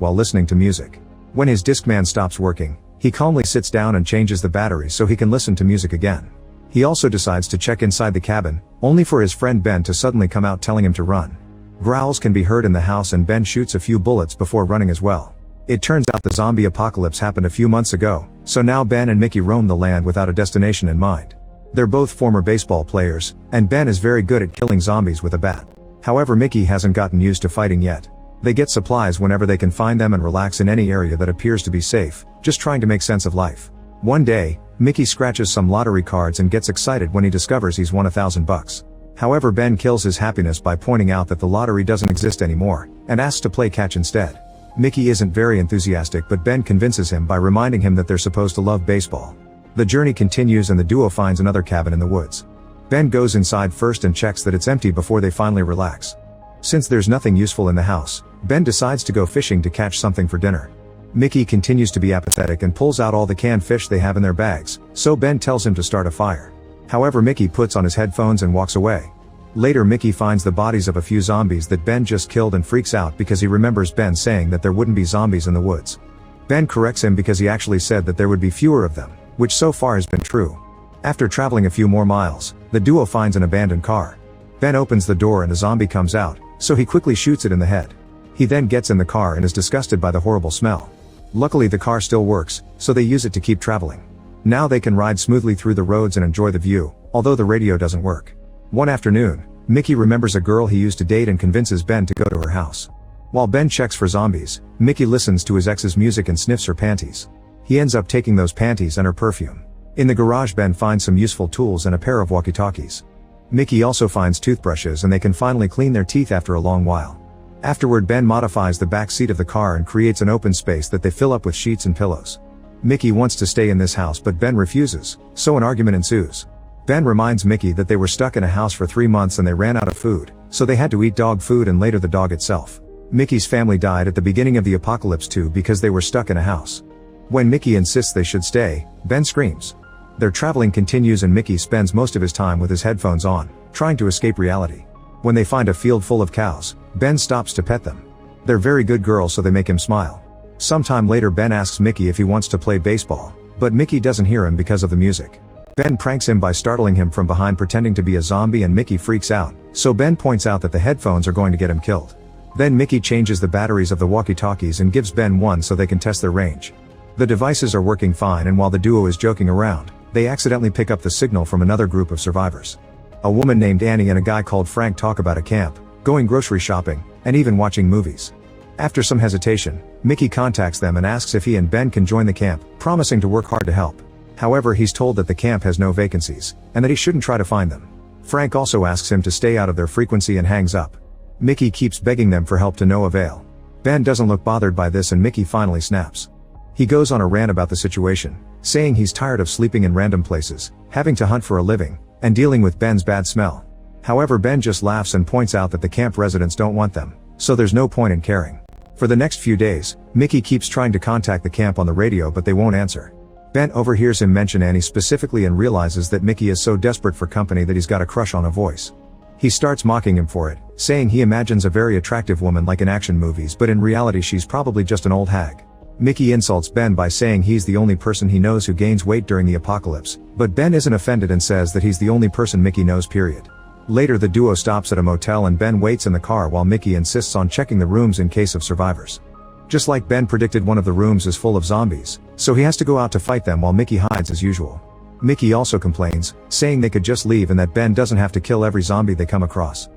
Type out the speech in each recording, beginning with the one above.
while listening to music. When his Discman stops working, he calmly sits down and changes the batteries so he can listen to music again. He also decides to check inside the cabin, only for his friend Ben to suddenly come out telling him to run. Growls can be heard in the house and Ben shoots a few bullets before running as well. It turns out the zombie apocalypse happened a few months ago, so now Ben and Mickey roam the land without a destination in mind. They're both former baseball players, and Ben is very good at killing zombies with a bat. However, Mickey hasn't gotten used to fighting yet. They get supplies whenever they can find them and relax in any area that appears to be safe, just trying to make sense of life. One day, Mickey scratches some lottery cards and gets excited when he discovers he's won $1,000. However, Ben kills his happiness by pointing out that the lottery doesn't exist anymore, and asks to play catch instead. Mickey isn't very enthusiastic, but Ben convinces him by reminding him that they're supposed to love baseball. The journey continues and the duo finds another cabin in the woods. Ben goes inside first and checks that it's empty before they finally relax. Since there's nothing useful in the house, Ben decides to go fishing to catch something for dinner. Mickey continues to be apathetic and pulls out all the canned fish they have in their bags, so Ben tells him to start a fire. However, Mickey puts on his headphones and walks away. Later, Mickey finds the bodies of a few zombies that Ben just killed and freaks out because he remembers Ben saying that there wouldn't be zombies in the woods. Ben corrects him because he actually said that there would be fewer of them, which so far has been true. After traveling a few more miles, the duo finds an abandoned car. Ben opens the door and a zombie comes out, so he quickly shoots it in the head. He then gets in the car and is disgusted by the horrible smell. Luckily, the car still works, so they use it to keep traveling. Now they can ride smoothly through the roads and enjoy the view, although the radio doesn't work. One afternoon, Mickey remembers a girl he used to date and convinces Ben to go to her house. While Ben checks for zombies, Mickey listens to his ex's music and sniffs her panties. He ends up taking those panties and her perfume. In the garage, Ben finds some useful tools and a pair of walkie-talkies. Mickey also finds toothbrushes and they can finally clean their teeth after a long while. Afterward, Ben modifies the back seat of the car and creates an open space that they fill up with sheets and pillows. Mickey wants to stay in this house but Ben refuses, so an argument ensues. Ben reminds Mickey that they were stuck in a house for 3 months and they ran out of food, so they had to eat dog food and later the dog itself. Mickey's family died at the beginning of the apocalypse too because they were stuck in a house. When Mickey insists they should stay, Ben screams. Their traveling continues and Mickey spends most of his time with his headphones on, trying to escape reality. When they find a field full of cows, Ben stops to pet them. They're very good girls, so they make him smile. Sometime later, Ben asks Mickey if he wants to play baseball, but Mickey doesn't hear him because of the music. Ben pranks him by startling him from behind pretending to be a zombie and Mickey freaks out, so Ben points out that the headphones are going to get him killed. Then Mickey changes the batteries of the walkie-talkies and gives Ben one so they can test their range. The devices are working fine and while the duo is joking around, they accidentally pick up the signal from another group of survivors. A woman named Annie and a guy called Frank talk about a camp, going grocery shopping, and even watching movies. After some hesitation, Mickey contacts them and asks if he and Ben can join the camp, promising to work hard to help. However, he's told that the camp has no vacancies, and that he shouldn't try to find them. Frank also asks him to stay out of their frequency and hangs up. Mickey keeps begging them for help to no avail. Ben doesn't look bothered by this and Mickey finally snaps. He goes on a rant about the situation, saying he's tired of sleeping in random places, having to hunt for a living, and dealing with Ben's bad smell. However, Ben just laughs and points out that the camp residents don't want them, so there's no point in caring. For the next few days, Mickey keeps trying to contact the camp on the radio but they won't answer. Ben overhears him mention Annie specifically and realizes that Mickey is so desperate for company that he's got a crush on a voice. He starts mocking him for it, saying he imagines a very attractive woman like in action movies but in reality she's probably just an old hag. Mickey insults Ben by saying he's the only person he knows who gains weight during the apocalypse, but Ben isn't offended and says that he's the only person Mickey knows, period. Later, the duo stops at a motel and Ben waits in the car while Mickey insists on checking the rooms in case of survivors. Just like Ben predicted, one of the rooms is full of zombies, so he has to go out to fight them while Mickey hides as usual. Mickey also complains, saying they could just leave and that Ben doesn't have to kill every zombie they come across.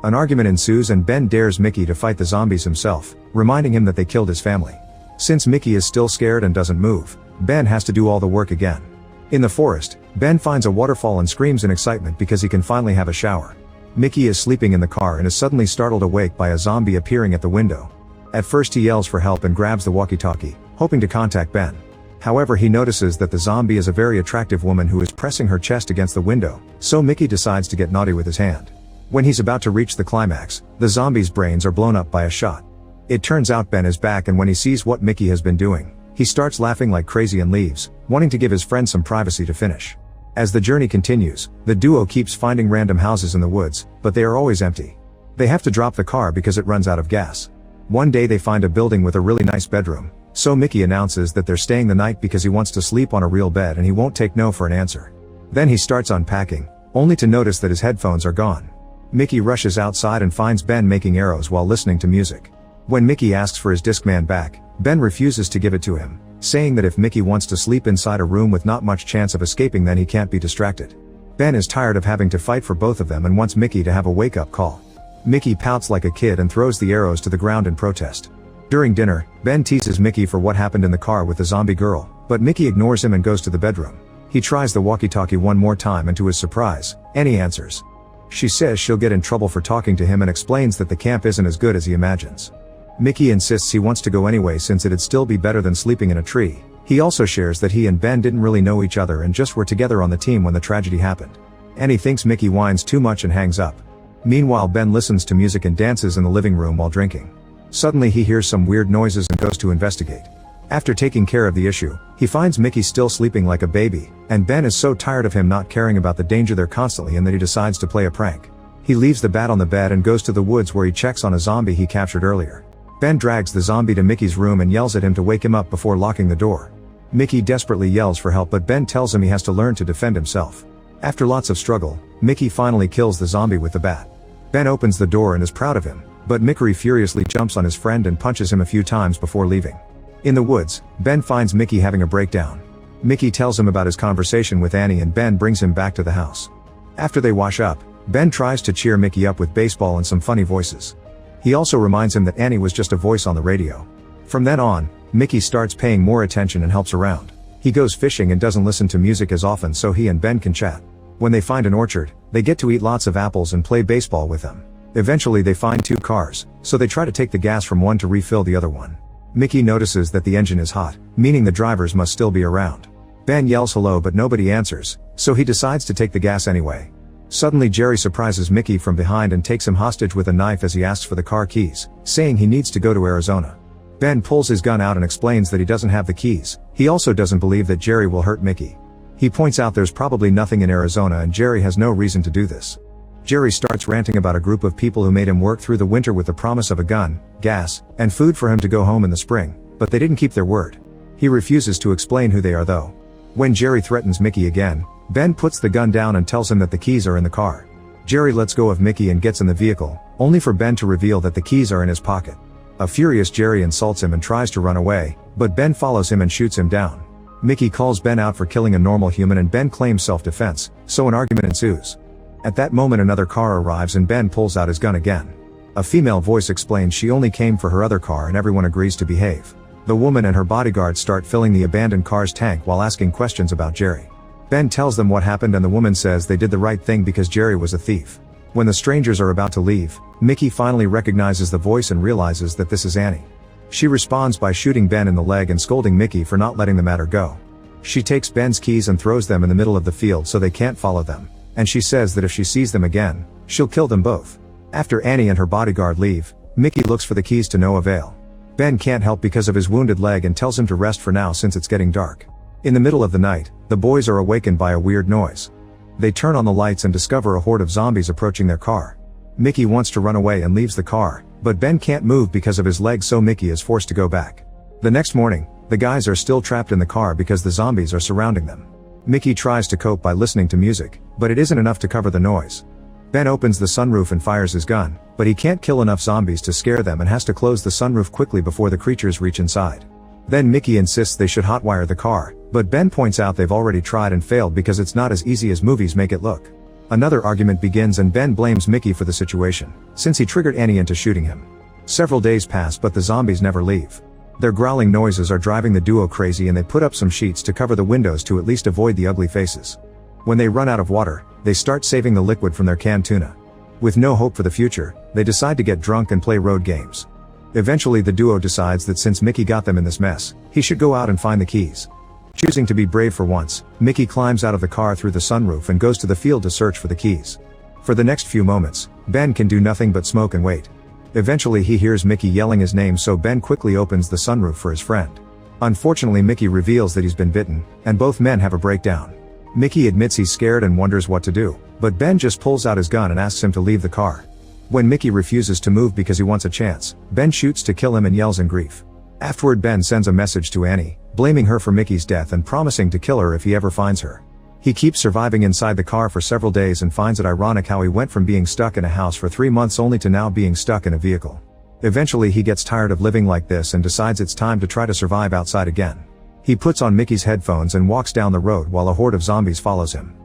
An argument ensues and Ben dares Mickey to fight the zombies himself, reminding him that they killed his family. Since Mickey is still scared and doesn't move, Ben has to do all the work again. In the forest, Ben finds a waterfall and screams in excitement because he can finally have a shower. Mickey is sleeping in the car and is suddenly startled awake by a zombie appearing at the window. At first he yells for help and grabs the walkie-talkie, hoping to contact Ben. However, he notices that the zombie is a very attractive woman who is pressing her chest against the window, so Mickey decides to get naughty with his hand. When he's about to reach the climax, the zombie's brains are blown up by a shot. It turns out Ben is back and when he sees what Mickey has been doing, he starts laughing like crazy and leaves, wanting to give his friend some privacy to finish. As the journey continues, the duo keeps finding random houses in the woods, but they are always empty. They have to drop the car because it runs out of gas. One day they find a building with a really nice bedroom, so Mickey announces that they're staying the night because he wants to sleep on a real bed and he won't take no for an answer. Then he starts unpacking, only to notice that his headphones are gone. Mickey rushes outside and finds Ben making arrows while listening to music. When Mickey asks for his Discman back, Ben refuses to give it to him, saying that if Mickey wants to sleep inside a room with not much chance of escaping, then he can't be distracted. Ben is tired of having to fight for both of them and wants Mickey to have a wake-up call. Mickey pouts like a kid and throws the arrows to the ground in protest. During dinner, Ben teases Mickey for what happened in the car with the zombie girl, but Mickey ignores him and goes to the bedroom. He tries the walkie-talkie one more time and to his surprise, Annie answers. She says she'll get in trouble for talking to him and explains that the camp isn't as good as he imagines. Mickey insists he wants to go anyway since it'd still be better than sleeping in a tree. He also shares that he and Ben didn't really know each other and just were together on the team when the tragedy happened. Annie thinks Mickey whines too much and hangs up. Meanwhile, Ben listens to music and dances in the living room while drinking. Suddenly he hears some weird noises and goes to investigate. After taking care of the issue, he finds Mickey still sleeping like a baby, and Ben is so tired of him not caring about the danger they're constantly in that he decides to play a prank. He leaves the bat on the bed and goes to the woods where he checks on a zombie he captured earlier. Ben drags the zombie to Mickey's room and yells at him to wake him up before locking the door. Mickey desperately yells for help, but Ben tells him he has to learn to defend himself. After lots of struggle, Mickey finally kills the zombie with the bat. Ben opens the door and is proud of him, but Mickey furiously jumps on his friend and punches him a few times before leaving. In the woods, Ben finds Mickey having a breakdown. Mickey tells him about his conversation with Annie and Ben brings him back to the house. After they wash up, Ben tries to cheer Mickey up with baseball and some funny voices. He also reminds him that Annie was just a voice on the radio. From then on, Mickey starts paying more attention and helps around. He goes fishing and doesn't listen to music as often so he and Ben can chat. When they find an orchard, they get to eat lots of apples and play baseball with them. Eventually they find two cars, so they try to take the gas from one to refill the other one. Mickey notices that the engine is hot, meaning the drivers must still be around. Ben yells hello but nobody answers, so he decides to take the gas anyway. Suddenly Jerry surprises Mickey from behind and takes him hostage with a knife as he asks for the car keys, saying he needs to go to Arizona. Ben pulls his gun out and explains that he doesn't have the keys. He also doesn't believe that Jerry will hurt Mickey. He points out there's probably nothing in Arizona and Jerry has no reason to do this. Jerry starts ranting about a group of people who made him work through the winter with the promise of a gun, gas, and food for him to go home in the spring, but they didn't keep their word. He refuses to explain who they are though. When Jerry threatens Mickey again, Ben puts the gun down and tells him that the keys are in the car. Jerry lets go of Mickey and gets in the vehicle, only for Ben to reveal that the keys are in his pocket. A furious Jerry insults him and tries to run away, but Ben follows him and shoots him down. Mickey calls Ben out for killing a normal human and Ben claims self-defense, so an argument ensues. At that moment another car arrives and Ben pulls out his gun again. A female voice explains she only came for her other car and everyone agrees to behave. The woman and her bodyguards start filling the abandoned car's tank while asking questions about Jerry. Ben tells them what happened and the woman says they did the right thing because Jerry was a thief. When the strangers are about to leave, Mickey finally recognizes the voice and realizes that this is Annie. She responds by shooting Ben in the leg and scolding Mickey for not letting the matter go. She takes Ben's keys and throws them in the middle of the field so they can't follow them, and she says that if she sees them again, she'll kill them both. After Annie and her bodyguard leave, Mickey looks for the keys to no avail. Ben can't help because of his wounded leg and tells him to rest for now since it's getting dark. In the middle of the night, the boys are awakened by a weird noise. They turn on the lights and discover a horde of zombies approaching their car. Mickey wants to run away and leaves the car, but Ben can't move because of his leg so Mickey is forced to go back. The next morning, the guys are still trapped in the car because the zombies are surrounding them. Mickey tries to cope by listening to music, but it isn't enough to cover the noise. Ben opens the sunroof and fires his gun, but he can't kill enough zombies to scare them and has to close the sunroof quickly before the creatures reach inside. Then Mickey insists they should hotwire the car, but Ben points out they've already tried and failed because it's not as easy as movies make it look. Another argument begins and Ben blames Mickey for the situation, since he triggered Annie into shooting him. Several days pass but the zombies never leave. Their growling noises are driving the duo crazy and they put up some sheets to cover the windows to at least avoid the ugly faces. When they run out of water, they start saving the liquid from their canned tuna. With no hope for the future, they decide to get drunk and play road games. Eventually the duo decides that since Mickey got them in this mess, he should go out and find the keys. Choosing to be brave for once, Mickey climbs out of the car through the sunroof and goes to the field to search for the keys. For the next few moments, Ben can do nothing but smoke and wait. Eventually he hears Mickey yelling his name so Ben quickly opens the sunroof for his friend. Unfortunately Mickey reveals that he's been bitten, and both men have a breakdown. Mickey admits he's scared and wonders what to do, but Ben just pulls out his gun and asks him to leave the car. When Mickey refuses to move because he wants a chance, Ben shoots to kill him and yells in grief. Afterward, Ben sends a message to Annie, blaming her for Mickey's death and promising to kill her if he ever finds her. He keeps surviving inside the car for several days and finds it ironic how he went from being stuck in a house for 3 months only to now being stuck in a vehicle. Eventually he gets tired of living like this and decides it's time to try to survive outside again. He puts on Mickey's headphones and walks down the road while a horde of zombies follows him.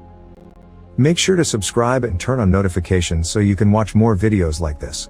Make sure to subscribe and turn on notifications so you can watch more videos like this.